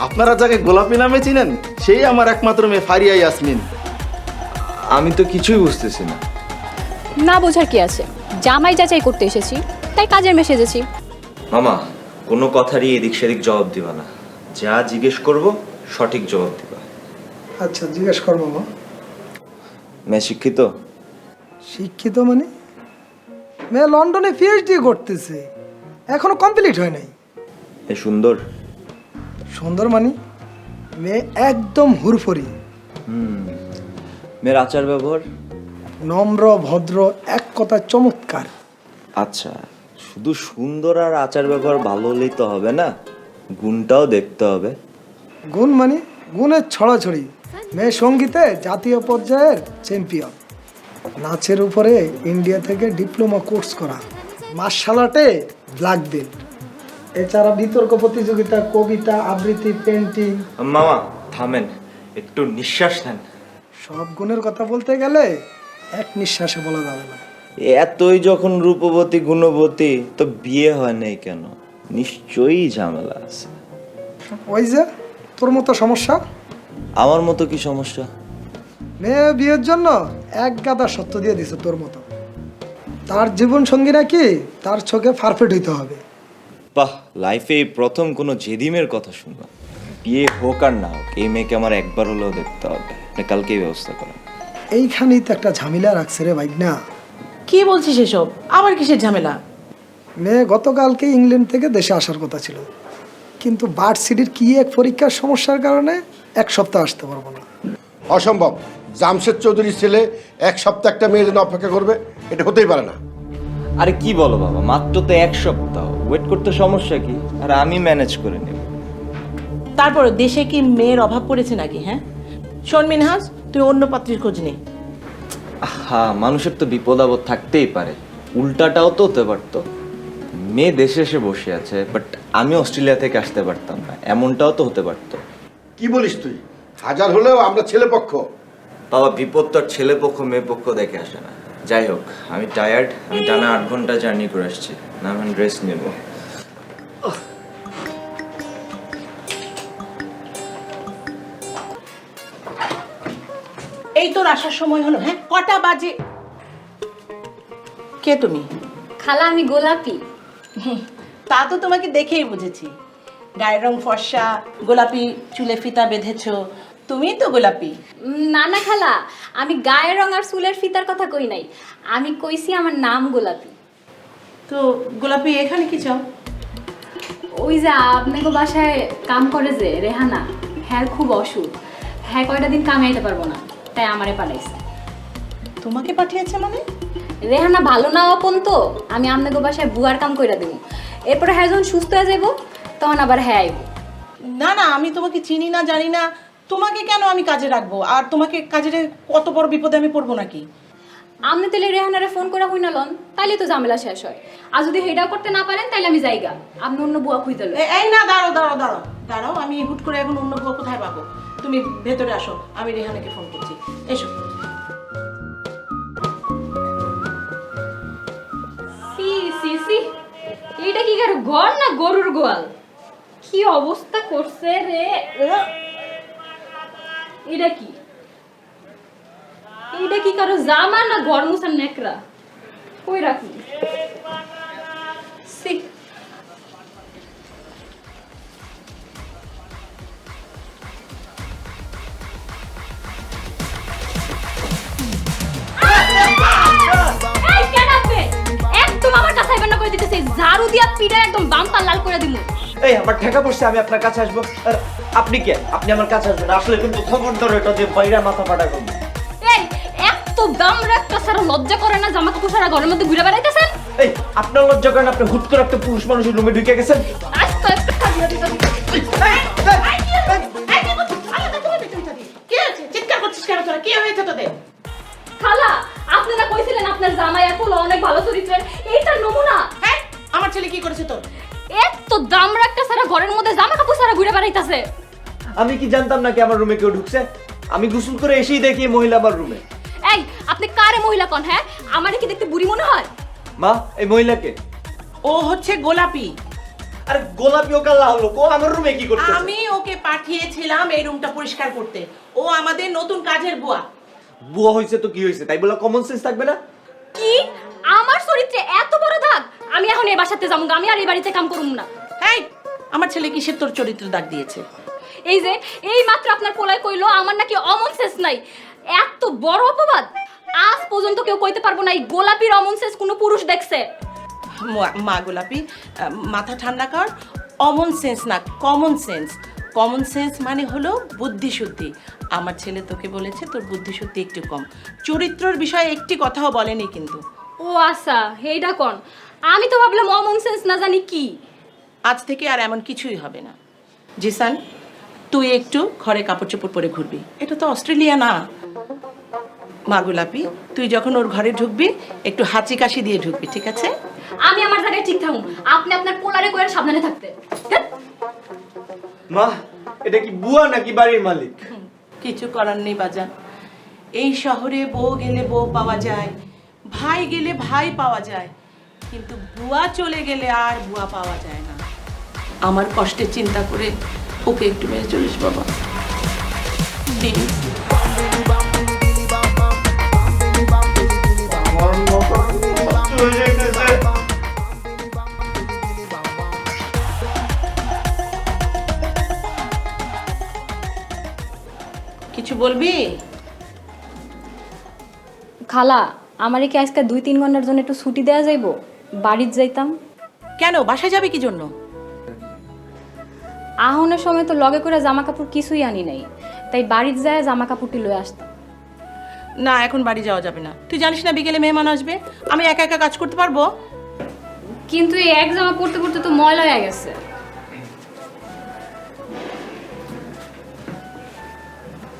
আপনারা যাকে গোলাপি নামে চিনেন সেই আমার একমাত্র মেয়ে ফারিয়া ইয়াসমিন। আমি তো কিছুই বুঝতেছি না। না বোঝার কি আছে, জামাই যাচাই করতে এসেছি তাই কাজের মেসে এসেছি। মামা কোনো কথারই এদিক সেদিক জবাব দিবা না, যা জিজ্ঞেস করব সঠিক জবাব দিবা। আচ্ছা জিজ্ঞেস কর মামা। মেয়ে শিক্ষিত? শিক্ষিত মানে? মেয়ে লন্ডনে পিএইচডি করতেছে, এখনো কমপ্লিট হয় নাই। এ সুন্দর? সুন্দর মানে মেয়ে একদম হুরফরি, মেয়ের আচার ব্যবহার? নম্র ভদ্র, এক কথা চমৎকার। আচ্ছা, শুধু সুন্দর আর আচার ব্যবহার ভালো হলেই তো হবে না, গুণটাও দেখতে হবে। গুণ মানে গুণের ছড়াছড়ি। মেয়ে সঙ্গীতে জাতীয় পর্যায়ের চ্যাম্পিয়ন, নাচের উপরে ইন্ডিয়া থেকে ডিপ্লোমা কোর্স করা, মার্শাল আর্টে ব্ল্যাক বেল্ট। এছাড়া বিতর্ক প্রতিযোগিতা, কবিতা আবৃত্তি, পেন্টিং। মামা থামেন, একটু নিঃশ্বাস নেন। সব গুণের কথা বলতে গেলে এক নিঃশ্বাসে বলা যাবে না। এতই যখন রূপবতী গুণবতী, তো বিয়ে হয় নাই কেন? নিশ্চয়ই ঝামেলা আছে। ওই যে তোর মতো সমস্যা। আমার মতো কি সমস্যা? মেয়ে বিয়ের জন্য এক গাদা সত্য দিয়ে দিছে তোর মতো। তার জীবন সঙ্গী নাকি তার চোখে পারফেক্ট হইতে হবে। বাহ, লাইফে এই প্রথম কোনো জেদিমের কথা শুনলাম। বিয়ে হোক আর না হোক, এই মেয়েকে আমার একবার হলেও দেখতে হবে। আপনি কালকেই ব্যবস্থা করেন। এইখানেই তো একটা ঝামেলা রাখছে রে ভাই না। কি বলছিস এসব? আবার কিসের ঝামেলা? মেয়ে গতকালকে ইংল্যান্ড থেকে দেশে আসার কথা ছিল, কিন্তু বার্থ সিটির কি এক পরীক্ষার সমস্যার কারণে এক সপ্তাহ আসতে পারবো না। অসম্ভব। জামশেদ চৌধুরীর ছেলে এক সপ্তাহ একটা মেয়ের জন্য অপেক্ষা করবে, এটা হতেই পারে না। আরে কি বলো বাবা, মাত্র তো এক সপ্তাহ ওয়েট করতে সমস্যা কি? আর আমি ম্যানেজ করে নেব। তারপর দেশে কি মেয়ের অভাব পড়েছে নাকি? হ্যাঁ শোন মিনহাজ, তুই অন্য পাত্রীর খোঁজ নে। হ্যাঁ, মানুষের তো বিপদ আপদ থাকতেই পারে, উল্টাটাও তো হতে পারতো। মেয়ে দেশে এসে বসে আছে, বাট আমি অস্ট্রেলিয়া থেকে আসতে পারতাম না, এমনটাও তো হতে পারতো। কি বলিস তুই? হাজার হলেও আমরা ছেলে পক্ষ। বাবা, বিপদ তো আর ছেলে পক্ষ মেয়ে পক্ষ দেখে আসে না। যাই হোক, আমি টায়ার্ড, আমি টানা 8 ঘন্টা জার্নি করে আসছি, না আমি রেস্ট নেব। এই তোর আসার সময় হলো? হ্যাঁ কটা বাজে? কে তুমি? খালা আমি গোলাপি। তা তো তোমাকে দেখেই বুঝেছি। গায়ের রং ফর্সা, গোলাপি চুলে ফিতা বেঁধেছো, তুমিই তো গোলাপি। না না খালা, আমি গায়ের রং আর চুলের ফিতার কথা কই নাই, আমি কইছি আমার নাম গোলাপি। তো গোলাপি এখানে কি চাও? ওই যে আপনাকে বাসায় কাম করে যে রেহানা, হ্যাঁ খুব অসুখ, হ্যাঁ কয়টা দিন কামে আইতে পারবো না, তাই আমারে পাঠাইছে। তোমাকে পাঠিয়েছে মানে? রেহানা ভালো না আপন তো, আমি আপনাকে বাসায় বুয়ার কাম কইরা দেবো, এরপরে হ্যাঁ যখন সুস্থ হয়ে যাবো তখন আবার হ্যাঁ আইব। না না, আমি তোমাকে চিনি না জানি না, তোমাকে কেন আমি কাজে রাখবো? আর তোমাকে কাজে রেখে কত বড় বিপদে আমি পড়বো নাকি? আপনি তাহলে রেহানারে ফোন করে হই না লন, তাইলে তো ঝামেলা শেষ হয়। আর যদি হেডাও করতে না পারেন তাইলে আমি যাইগা, আপনি অন্য বুয়া খুঁজতে লন। এই না, দাঁড়াও দাঁড়াও দাঁড়াও দাঁড়াও, আমি হুট করে এখন অন্য বউ কোথায় পাবো? তুমি ভেতরে আসো, আমি রেহানাকে ফোন করছি। এসো। সি সি সি, এইটা কি কারো ঘর না গরুর গোয়াল? কি অবস্থা করছে রে! এটা কি, এইটা কি কারো জামা না ঘর মুছার নেকড়া? কই রাখি সি। এই কেন আপনি একদম আমার কাছে আইবেন না করে দিতেছে, ঝাড়ু দিয়া পিঠা একদম বাম্পার লাল করে দিমু। এই আমার ঠেকা পড়ছে, আমি আপনার কাছে আসবো। আর আপনি কে? আপনি আমার কাছে আসবেন? আসলে কিন্তু খবরদার এটা যে বাইরে মাথা ফাটা করবে। এই এত দাম রাখতে সারা লজ্জা করে না, জামা কাপড় সারা ঘরের মধ্যে ঘুরে বেড়াইতেছেন? এই আপনার লজ্জা করেন? আপনি হুট করে একটা পুরুষ মানুষের রুমে ঢুকে গেছেন। আজকে একটা খাইয়া দিতে কি আছে? চিৎকার করছিস কেন তোরা? কি হয়েছে তোদের? খালা, আপনারা কইছিলেন আপনার জামাই এখন অনেক ভালো চরিত্রের, এইটা নমুনা। হ্যাঁ, আমার ছেলে কি করেছে তোর? এত দাম রাখতে সারা ঘরের মধ্যে জামা কাপড় সারা ঘুরে বেড়াইতেছে। আমি কি জানতাম নাকি আমার রুমে কেউ ঢুকছে? আমি গোসল করে এসেই দেখি মহিলা আমার রুমে। এই আপনি কারে মহিলা কোন? হ্যাঁ আমারে কি দেখতে বুড়ি মনে হয়? মা, এই মহিলাকে? ও হচ্ছে গোলাপি। আরে গোলাপি ও কাল্লা হলো কো আমার রুমে কি করতেছে? আমি ওকে পাঠিয়েছিলাম এই রুমটা পরিষ্কার করতে। ও আমাদের নতুন কাজের বুয়া। বুয়া হইছে তো কি হইছে, তাই বলে কমন সেন্স থাকবে না? কি আমার চরিত্রে এত বড় দাগ? আমি এখন এই বাসাতে যাবো, আমি আর এই বাড়িতে কাম করব না। এই আমার ছেলে কিসের তোর চরিত্র দাগ দিয়েছে? এই যে এই মাত্র আপনার পোলায় কইলো আমার নাকি অমন সেন্স নাই। এত বড় অপবাদ আজ পর্যন্ত কেউ কইতে পারবো না এই গোলাপির অমন সেন্স কোনো পুরুষ দেখছে। মা গোলাপি, মাথা ঠান্ডা কর। অমন সেন্স না, কমন সেন্স। কমন সেন্স মানে হলো বুদ্ধিশুদ্ধি। আমার ছেলে তোকে বলেছে তোর বুদ্ধিশুদ্ধি একটু কম। চরিত্রের বিষয়ে একটি কথাও বলেনি কিন্তু। ও আচ্ছা, এইটা কোন? আমি তো ভাবলাম অমন সেন্স না জানি কি। আজ থেকে আর এমন কিছুই হবে না। জিসান, তুই একটু ঘরে কাপড় চোপড় পরে ঘুরবি। এটা তো অস্ট্রেলিয়া না। মা গোলাপি, তুই যখন ওর ঘরে ঢুকবি একটু হাঁচি কাশি দিয়ে ঢুকবি, ঠিক আছে? আমি আমার জায়গায় ঠিক থাকুন, আপনি আপনার পোলারে কইরা সাবধানে থাকতে। মা, এটা কি বুয়া নাকি বাড়ির মালিক? কিছু করার নেই বাজান। এই শহরে বউ গেলে বউ পাওয়া যায়, ভাই গেলে ভাই পাওয়া যায়, কিন্তু বুয়া চলে গেলে আর বুয়া পাওয়া যায় না। আমার কষ্টের চিন্তা করে ওকে একটু মেরে চলিস বাবা, প্লিজ। কিছু বলবি? খালা, আমারে কি আজকে 2-3 ঘন্টার জন্য একটু ছুটি দেয়া যাইবো? বাড়িতে যাইতাম। কেন, বাসায় যাবে কি জন্য? আহনের সময় তো লগে করে জামা কাপড় কিছুই আনি নাই, তাই বাড়িতে যায় জামা কাপড়টি লয়ে আসতাম। না, এখন বাড়ি যাওয়া যাবে না। তুই জানিস না বিকেলে মেহমান আসবে, আমি একা একা কাজ করতে পারবো? কিন্তু এই এক জামা পরতে পরতে তো ময়লা হয়ে গেছে।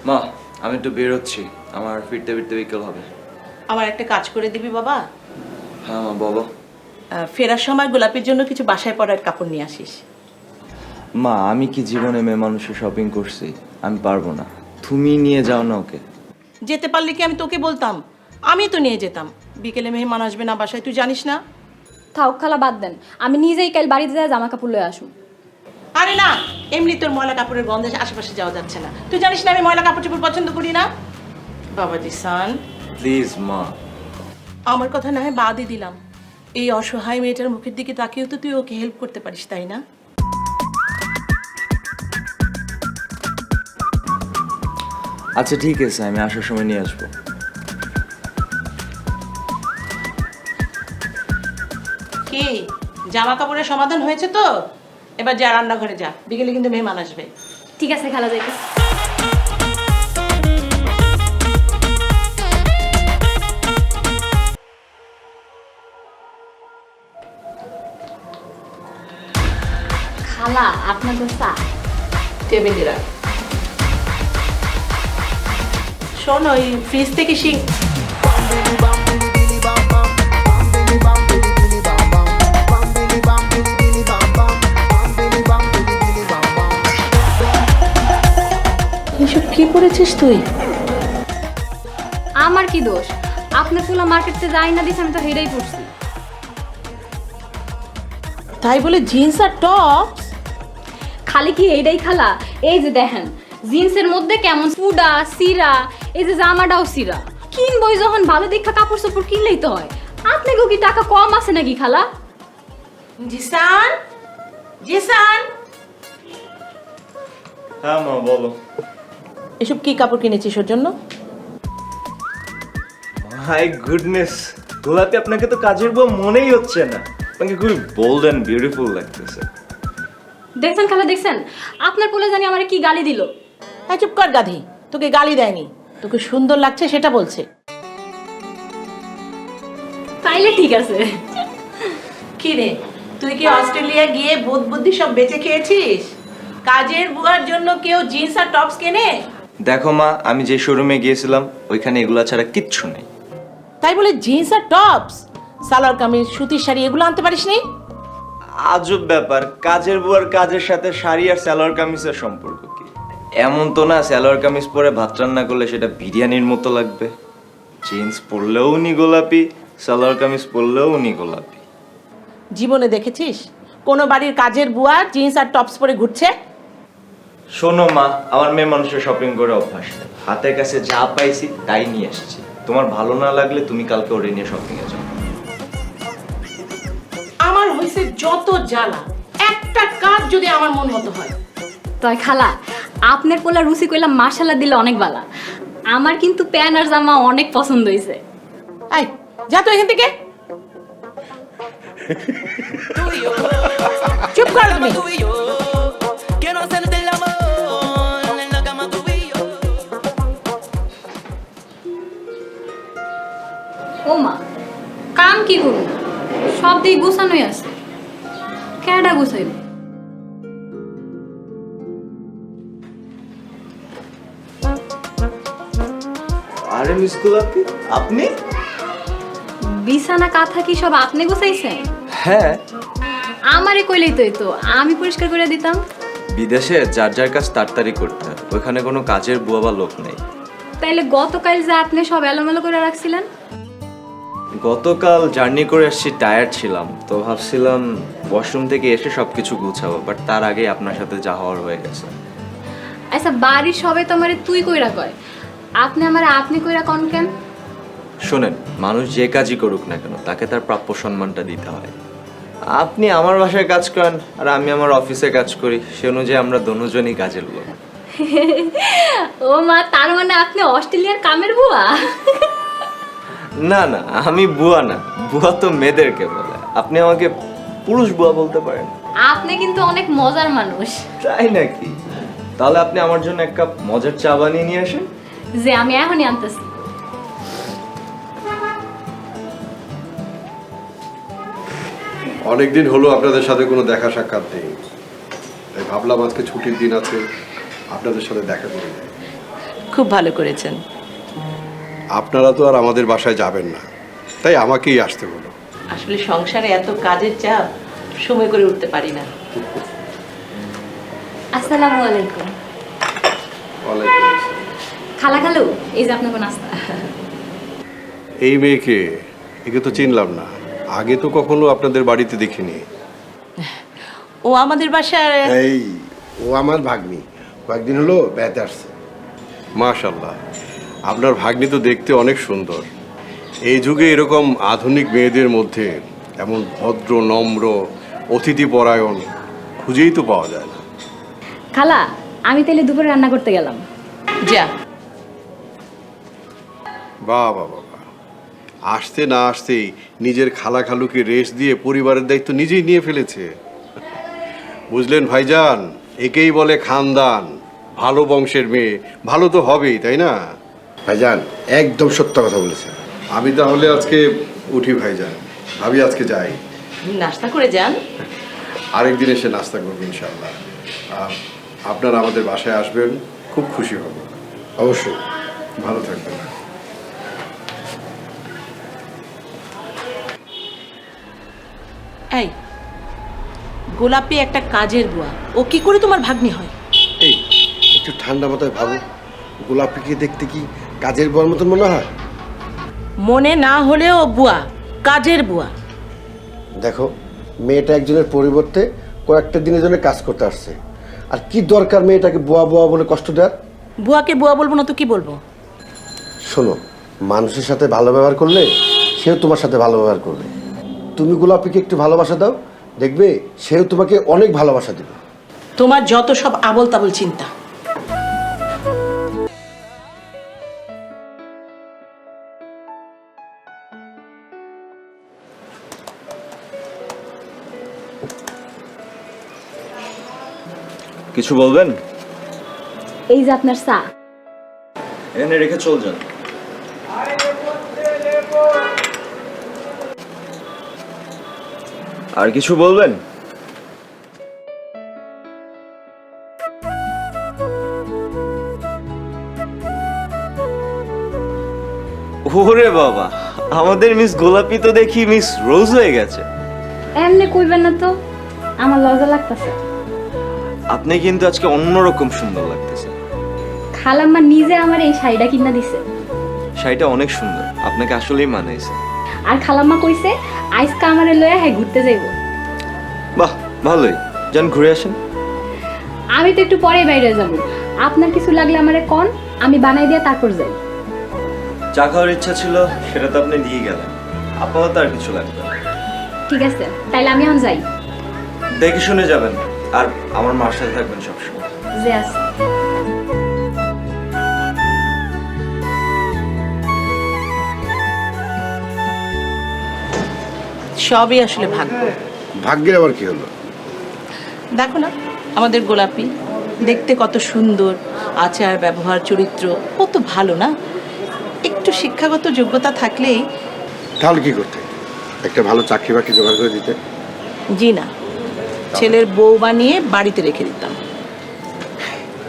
মা, আমি একটু বেরোচ্ছি, আমার ফিরতে ফিরতে বিকেল হবে। আমার একটা কাজ করে দিবি বাবা? হ্যাঁ মা, বলো। ফেরার সময় গোলাপের জন্য কিছু বাসায় পরার কাপড় নিয়ে আসিস। মা, আমি কি জীবনে মেয়ে মানুষের শপিং করছি? আমি পারবো না, তুমি নিয়ে যাও না ওকে। যেতে পারলে কি আমি তোকে বলতাম? আমি তো নিয়ে যেতাম। বিকেলে মেহমান আসবে না বাসায়, তুই জানিস না? থাক খালা, বাদ দেন, আমি নিজেই কাল বাড়িতে যায় জামা কাপড় লয়ে আসুন। আরে না, এমনি তোর ময়লা কাপড়ের গন্ধে আশেপাশে যাওয়া যাচ্ছে না। তুই জানিস না আমি ময়লা কাপড় চোপড় পছন্দ করি না। বাবাজি সান, প্লিজ মা। আমার কথা না হয় বাদই দিলাম, এই অসহায় মেয়েটার মুখের দিকে তাকিয়েও তো তুই ওকে হেল্প করতে পারিস, তাই না? আচ্ছা ঠিক আছে, আমি আসার সময় নিয়ে আসবো। কি জামা কাপড়ের সমাধান হয়েছে তো? এবার যা রান্নাঘরে যা, বিকেলে কিন্তু মেহমান আসবে। ঠিক আছে খালা, যাইতে। খালা, আপনাদের চা। টেবিলে রাখ। শোন, ওই ফ্রিজ থেকে শিং এসব কি করেছিস তুই? আমার কি দোষ? আপনার পোলা মার্কেটে যাই না দিস, আমি তো হেডেই পড়ছি। তাই বলে জিন্স আর টপ? খালি কি এইটাই খালা? এই যে দেখেন, জিন্সের মধ্যে কেমন ফুডা সিরা, এই যে জামাটাও সিরা। কিনবই যখন ভালো দেখা কাপড় চোপড় কিনলেই তো হয়। আপনাকেও কি টাকা কম আছে নাকি খালা? জিসান, জিসান, হ্যাঁ মা, বলো। এসব কি কাপড় কিনেছিস ওর জন্য? মাই গুডনেস, গোলাপি আপনাকে তো কাজের বউ মনেই হচ্ছে না। আপনাকে খুবই বোল্ড এন্ড বিউটিফুল লাগতেছে। দেখছেন খালা, দেখছেন আপনার পোলা জানি আমার কি গালি দিল। হ্যাঁ, চুপ কর গাধি, তোকে গালি দেয়নি, তোকে সুন্দর লাগছে সেটা বলছে। তাইলে ঠিক আছে। কি রে, তুই কি অস্ট্রেলিয়া গিয়ে বুদ্ধ বুদ্ধি সব বেঁচে খেয়েছিস? কাজের বুয়ার জন্য কেউ জিন্স আর টপস কেনে? দেখো মা, আমি যে শোরুমে গিয়েছিলাম ওইখানে এগুলা ছাড়া কিচ্ছু নেই। তাই বলে জিন্স আর টপস, সালোয়ার কামিজ, সুতির শাড়ি এগুলো আনতে পারিসনি? আজব ব্যাপার, কাজের বুয়ার কাজের সাথে শাড়ি আর সালোয়ার কামিজের সম্পর্ক কি? এমন তো না সালোয়ার কামিজ পরে ভাত রান্না করলে সেটা বিরিয়ানির মতো লাগবে। জিন্স পরলেও উনি গোলাপি, সালোয়ার কামিজ পরলেও উনি গোলাপি। জীবনে দেখেছিস কোনো বাড়ির কাজের বুয়া জিন্স আর টপস পরে ঘুরছে? শোনো মা, আমার মেয়ে মানুষের শপিং করে অভ্যাস নেই। হাতের কাছে যা পাইছি তাই নিয়ে এসেছি। তোমার ভালো না লাগলে তুমি কালকে ওরে নিয়ে শপিং এ যাও। আমার হয়েছে যত জ্বালা, একটা কাজ যদি আমার মন মতো হয়। তাই খালা, আপনার পোলা রুচি কইলাম মাশাআল্লাহ দিলে অনেক ভালো। আমার কিন্তু প্যান্ট আর জামা অনেক পছন্দ হয়েছে। এই যা তো এখান থেকে, চুপ কর তুমি। ও মা, কাম কি করুন, সব দিক গুছানোই আছে, কেডা গুছাইব? আরে মিস গোলাপি, আপনি? বিছানা কাঁথা কি সব আপনি গুছাইছেন? হ্যাঁ। আমারে কইলেই তো হইতো, আমি পরিষ্কার করে দিতাম। বিদেশে যার যার কাজ তাড়াতাড়ি করতে হয়, ওইখানে কোনো কাজের বুয়া বা লোক নেই। তাইলে গতকাল যে আপনি সব এলোমেলো করে রাখছিলেন? গতকাল জার্নি করে আসছি, টায়ার্ড ছিলাম, তো ভাবছিলাম ওয়াশরুম থেকে এসে সবকিছু গুছাবো, বাট তার আগে আপনার সাথে যা হওয়ার হয়ে গেছে। আচ্ছা, বাড়ির সবাই তো আমারে তুই কইরা কয়, আপনি আমারে আপনি কইরা কন কেন? শোনেন, মানুষ যে কাজই করুক না কেন তাকে তার প্রাপ্য সম্মানটা দিতে হয়। আপনি আমার বাসায় কাজ করেন আর আমি আমার অফিসে কাজ করি, সে অনুযায়ী আমরা দুজনই কাজের লোক। ও মা, তার মানে আপনি অস্ট্রেলিয়ার কামের বুয়া? না না, আমি বুয়া না, বুয়া তো মেয়েদেরকে বলে। আপনি আমাকে পুরুষ বুয়া বলতে পারেন। আপনি কিন্তু অনেক মজার মানুষ। তাই নাকি? তাহলে আপনি আমার জন্য এক কাপ মজার চা বানিয়ে নিয়ে আসেন। যে আমি এখনই আনতেছি। অনেকদিন হলো আপনাদের সাথে কোনো দেখা সাক্ষাৎ নেই, তাই ভাবলাম আজকে ছুটির দিন আছে, আপনাদের সাথে দেখা করে যাই। খুব ভালো করেছেন। আপনারা তো আর আমাদের বাসায় যাবেন না, তাই আমাকেই আসতে হলো। আসলে সংসারে এত কাজের চাপ, সময় করে উঠতে পারি না। আসসালামু আলাইকুম। ওয়ালাইকুম আসসালাম। খালা খালু, এই যে আপনার নাস্তা। এই মেয়েকে, একে তো চিনলাম না, আগে তো কখনো আপনাদের বাড়িতে দেখিনি। ও আমাদের বাসার। এই, ও আমার ভাগ্নি, কয়েকদিন হলো বেড়াতে আসছে। মাশাআল্লাহ, আপনার ভাগ্নি তো দেখতে অনেক সুন্দর। এই যুগে এরকম আধুনিক মেয়েদের মধ্যে এমন ভদ্র, নম্র, অতিথিপরায়ণ খুঁজেই তো পাওয়া যায় না। খালা, আমি তাহলে দুপুরে রান্না করতে গেলাম। যা। বাহ বাহ বাহ, আসতে না আসতেই নিজের খালা খালুকে রেস্ট দিয়ে পরিবারের দায়িত্ব নিজেই নিয়ে ফেলেছে। বুঝলেন ভাইজান, একেই বলে খানদান। ভালো বংশের মেয়ে ভালো তো হবেই, তাই না ভাইজান? একদম সত্য কথা বলেছেন। আমি তাহলে আজকে উঠি ভাইজান, ভাবি আজকে যাই। নাস্তা করে যান। আরেকদিন এসে নাস্তা করবো ইনশাল্লাহ। আপনারা আমাদের বাসায় আসবেন, খুব খুশি হব। অবশ্যই, ভালো থাকবেন। এই গোলাপি একটা কাজের বুয়া, ও কি করে তোমার ভাগ্নি হয়? এই একটু ঠান্ডা মাথায় ভাবো, গোলাপিকে দেখতে কি কাজের বুয়ার মতন মনে হয়? মনে না হলেও বুয়া, কাজের বুয়া। দেখো, মেয়েটা একজনের পরিবর্তে কয়েকটা দিনের জন্য কাজ করতে আসছে, আর কি দরকার মেয়েটাকে বুয়া বুয়া বলে কষ্ট দেওয়ার? বুয়াকে বুয়া বলবো না তো কি বলবো? শোনো, মানুষের সাথে ভালো ব্যবহার করলে সেও তোমার সাথে ভালো ব্যবহার করবে। তুমি গোলাপিকে একটু ভালোবাসা দাও, দেখবে সেও তোমাকে অনেক ভালোবাসা দেবে। তোমার যত সব আবল তাবল চিন্তা। কিছু বলবেন? এই যে আপনার চা। এনে রেখে চল যান। আর কিছু বলবেন? ওরে বাবা, আমাদের মিস গোলাপি তো দেখি মিস রোজ হয়ে গেছে। এমনি কইবেন না তো, আমার লজ্জা লাগতেছে। আপনি কিন্তু আজকে অন্যরকম সুন্দর লাগতেছে। খালাম্মা নিজে আমার এই শাড়িটা কিনা দিছে। শাড়িটা অনেক সুন্দর, আপনাকে আসলেই মানাইছে। আর খালাম্মা কইছে আজকে আমারে লয়া হ্যাঁ ঘুরতে যাইবো। বাহ, ভালোই, যান ঘুরে আসেন। আমি তো একটু পরে বাইরে যাব, আপনার কিছু লাগলে আমারে কন, আমি বানাই দিয়ে তারপর যাই। চা খাওয়ার ইচ্ছা ছিল, সেটা তো আপনি দিয়ে গেলেন। আপাতত আর কিছু লাগবে না। ঠিক আছে, তাইলে আমি এখন যাই। দেখে শুনে যাবেন, আর আমার মার সাথে থাকবেন সবসময়। যে আছে। সবই আসলে ভাগ্য। ভাগ্যের আবার কি হলো? দেখো না আমাদের গোলাপি, দেখতে কত সুন্দর, আচার ব্যবহার চরিত্র কত ভালো না? একটু শিক্ষাগত যোগ্যতা থাকলেই। তাহলে কি করতে? একটা ভালো চাকরি বাকরি জোগাড় করে দিতে। জি না, ছেলের বউ বানিয়ে বাড়িতে রেখে দিতাম।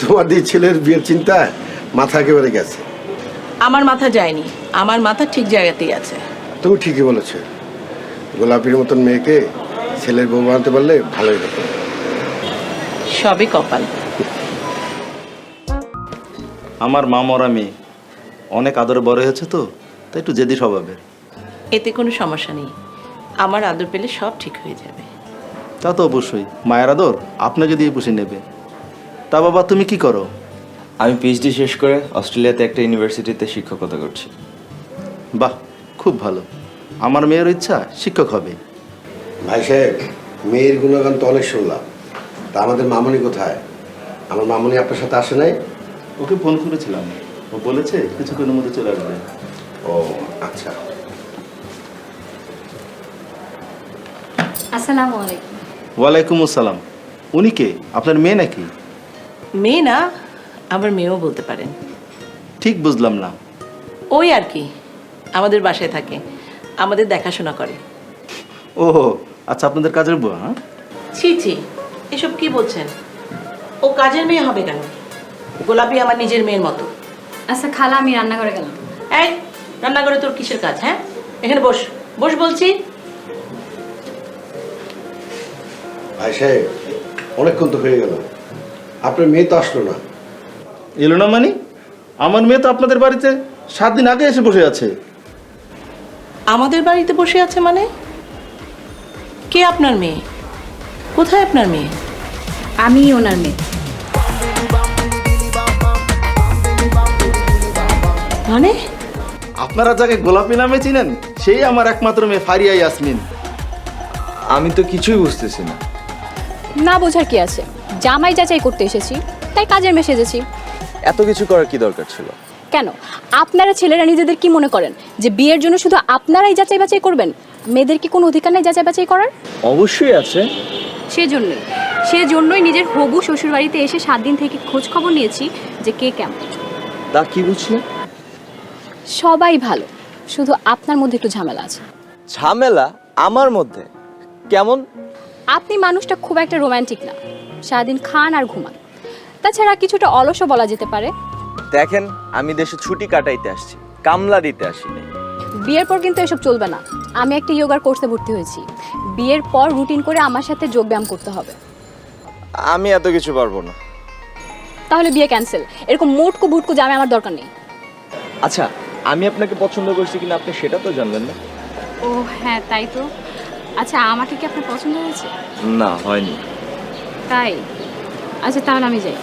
তোমার দিয়ে ছেলের বিয়ের চিন্তায় মাথা একেবারে গেছে। আমার মাথা যায়নি, আমার মাথা ঠিক জায়গাতেই আছে। তুমি ঠিকই বলেছো, গোলাপির মতন মেয়েকে ছেলের বউ বানাতে পারলে ভালোই হতো। সবই কপাল। আমার মা মরা মেয়ে অনেক আদরে বড় হয়েছে তো, তাই একটু জেদি স্বভাবের। এতে কোনো সমস্যা নেই, আমার আদর পেলে সব ঠিক হয়ে যাবে। তা তো অবশ্যই, মায়ের আদর আপনি যদি পুষে নেবে। তা বাবা তুমি কি করো? আমি পিএইচডি শেষ করে অস্ট্রেলিয়াতে একটা ইউনিভার্সিটিতে শিক্ষকতা করছি। বাহ, খুব ভালো। আমার মেয়ের ইচ্ছা শিক্ষক হবে। ভাই সাহেব, মেয়ের গুণগান তো অনেক শুনলাম, তা আমাদের মামনি কোথায়? আমার মামনি আপনার সাথে আসে নাই? ওকে ফোন করেছিলাম, ও বলেছে কিছুক্ষণের মধ্যে চলে আসবে। ও আচ্ছা। আসসালামু আলাইকুম। ওয়ালাইকুম আসসালাম। উনি কে? আপনার মেয়ে নাকি? মেয়ে না, আবার মেয়েও বলতে পারেন। ঠিক বুঝলাম না। ওই আর কি, আমাদের বাসায় থাকে, আমাদের দেখাশোনা করে। ও আচ্ছা, আপনাদের কাজের বুয়া? হ্যাঁ, ছি ছি, এসব কি বলছেন? ও কাজের মেয়ে হবে কেন? গোলাপি আমার নিজের মেয়ের মতো। আচ্ছা খালা, আমি রান্না করে গেলাম। এই, রান্নাঘরে তোর কিসের কাজ? হ্যাঁ, এখানে বস, বস বলছি। ভাই সাহেব, অনেকক্ষণ তো হয়ে গেল, আপনার মেয়ে তো আসলো না। এলো না মানে? আমার মেয়ে তো আপনাদের বাড়িতে 7 দিন আগে এসে বসে আছে। আমাদের বাড়িতে বসে আছে মানে? কে আপনার মেয়ে? কোথায় আপনার মেয়ে? আমি ওনার মেয়ে। মানে? আপনারা যাকে গোলাপি নামে চিনেন, সেই আমার একমাত্র মেয়ে ফারিয়া ইয়াসমিন। আমি তো কিছুই বুঝতেছি না। না বোঝার কি আছে, জামাই যাচাই করতে এসেছি, তাই কাজের মেয়ে সেজেছি। এত কিছু করার কি দরকার ছিল? কেন, আপনারা ছেলেরা নিজেদের কি মনে করেন যে বিয়ের জন্য শুধু আপনারাই যাচাই বাছাই করবেন? মেয়েদের কি কোনো অধিকার নেই যাচাই বাছাই করার? অবশ্যই আছে। সেজন্যই নিজের হবু শ্বশুর বাড়িতে এসে 7 দিন থেকে খোঁজ খবর নিয়েছি যে কে কেমন। তা কি বুঝলে? সবাই ভালো, শুধু আপনার মধ্যে একটু ঝামেলা আছে। ঝামেলা আমার মধ্যে? কেমন? আপনি মানুষটা খুব একটা রোমান্টিক না, সারাদিন খান আর ঘুমান। তাছাড়া কিছুটা অলসও বলা যেতে পারে। দেখেন, আমি দেশে ছুটি কাটাইতে আসছি, কামলা দিতে আসিনি। বিয়ের পর কিন্তু এসব চলবে না। আমি একটা যোগার কোর্সে ভর্তি হয়েছি, বিয়ের পর রুটিন করে আমার সাথে যোগব্যায়াম করতে হবে। আমি এত কিছু পারবো না। তাহলে বিয়ে ক্যান্সেল। এরকম মোটকো ভুটকো জামে আমার দরকার নেই। আচ্ছা, আমি আপনাকে পছন্দ করছি কিনা আপনি সেটা তো জানলেন না। ও হ্যাঁ, তাই তো। আচ্ছা, আমাকে কি আপনার পছন্দ হয়েছে? না, হয়নি। তাই? আচ্ছা তাহলে আমি যাই।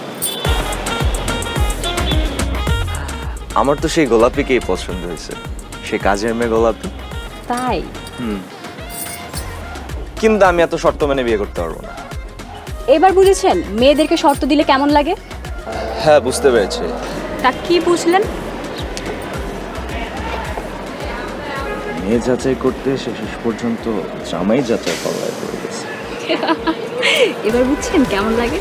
আমার তো সেই গোলাপিকেই পছন্দ হয়েছে, সে কাজের মেয়ে গোলাপি। তাই? কিন্তু আমি এত শর্ত মেনে বিয়ে করতে পারবো না। এবার বুঝেছেন মেয়েদেরকে শর্ত দিলে কেমন লাগে? হ্যাঁ, বুঝতে পেরেছি। তা কি বুঝলেন? মেয়ে যাচাই করতে এসে শেষ পর্যন্ত জামাই যাচাই করা পড়ে গেছে। এবার বুঝছেন কেমন লাগে?